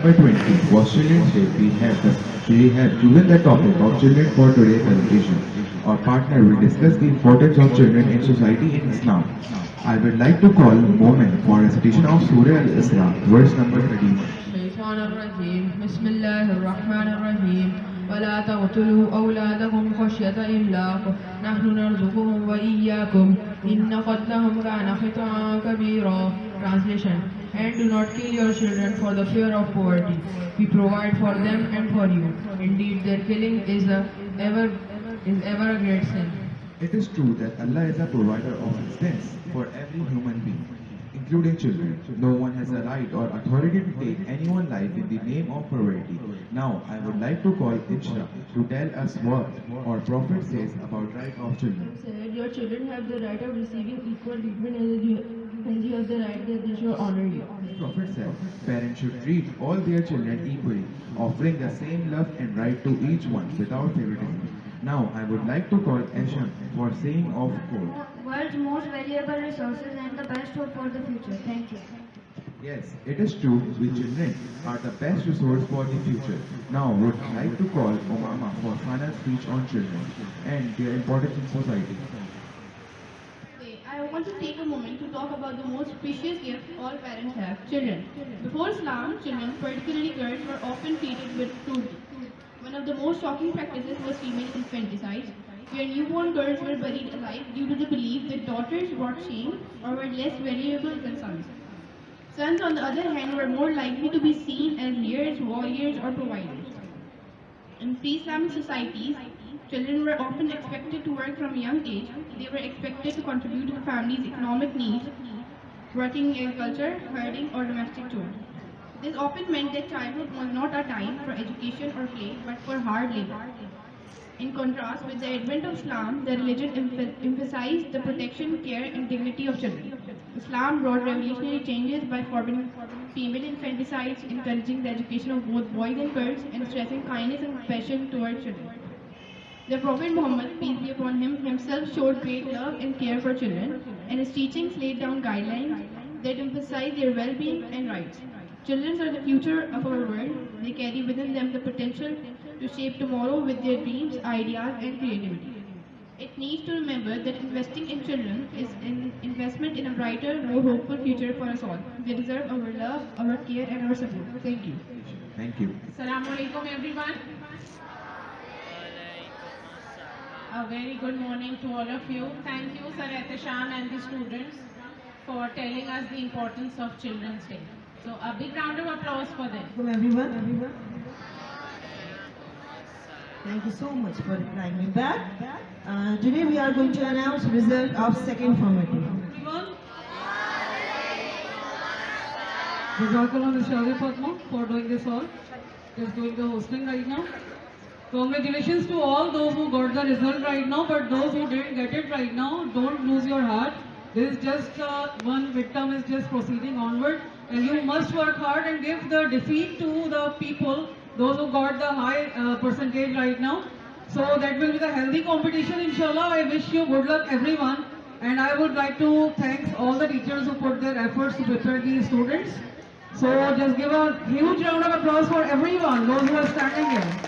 September 20 was Children's Day. We have chosen the topic of children for today's celebration. Our partner will discuss the importance of children in society in Islam. I would like to call Moment for recitation of Surah Al-Isra, verse number 31. الشيطان الرجيم بسم الله الرحمن الرحيم ولا تقتلوا أولادكم خشية إملاق نحن نرزقهم وإياكم إن قتلهم كان خطأ كبيرا. Translation: And do not kill your children for the fear of poverty. We provide for them and for you. Indeed, their killing is ever a great sin. It is true that Allah is a provider of assistance for every human being, including children. No one has a right or authority to take anyone's life in the name of poverty. Now, I would like to call Ishra to tell us what our Prophet says about right of children. Said, your children have the right of receiving equal treatment as you have the right that they should honor you. The Prophet said, parents should treat all their children equally, offering the same love and right to each one without favoritism. Now, I would like to call Asham for saying of quote. World's most valuable resources and the best hope for the future. Thank you. Yes, it is true, we children are the best resource for the future. Now, would like to call Omama for final speech on children and their importance in society. I want to take a moment to talk about the most precious gift all parents have, children. Before Islam, children, particularly girls, were often treated with cruelty. One of the most shocking practices was female infanticide, where newborn girls were buried alive due to the belief that daughters brought shame or were less valuable than sons. Sons, on the other hand, were more likely to be seen as leaders, warriors, or providers. In pre-Islamic societies, children were often expected to work from a young age. They were expected to contribute to the family's economic needs, working in agriculture, herding, or domestic chores. This often meant that childhood was not a time for education or play, but for hard labor. In contrast, with the advent of Islam, the religion emphasized the protection, care, and dignity of children. Islam brought revolutionary changes by forbidding female infanticides, encouraging the education of both boys and girls, and stressing kindness and compassion towards children. The Prophet Muhammad, peace be upon him, himself showed great love and care for children, and his teachings laid down guidelines that emphasize their well-being and rights. Children are the future of our world. They carry within them the potential to shape tomorrow with their dreams, ideas, and creativity. It needs to remember that investing in children is an investment in a brighter, more hopeful future for us all. They deserve our love, our care, and our support. Thank you. Thank you. Assalamu alaikum everyone. A very good morning to all of you. Thank you Sir Ehtisham and the students for telling us the importance of Children's Day. So a big round of applause for them. Welcome everyone. Thank you so much for replying me back. Today we are going to announce result of second formative. Everyone, Jazakallah Ms. Shari Fatma for doing this all. Just doing the hosting right now. Congratulations to all those who got the result right now, but those who didn't get it right now, don't lose your heart. This is just one victim is just proceeding onward, and you must work hard and give the defeat to the people, those who got the high percentage right now. So that will be the healthy competition, inshallah. I wish you good luck everyone, and I would like to thank all the teachers who put their efforts to prepare these students. So just give a huge round of applause for everyone, those who are standing here.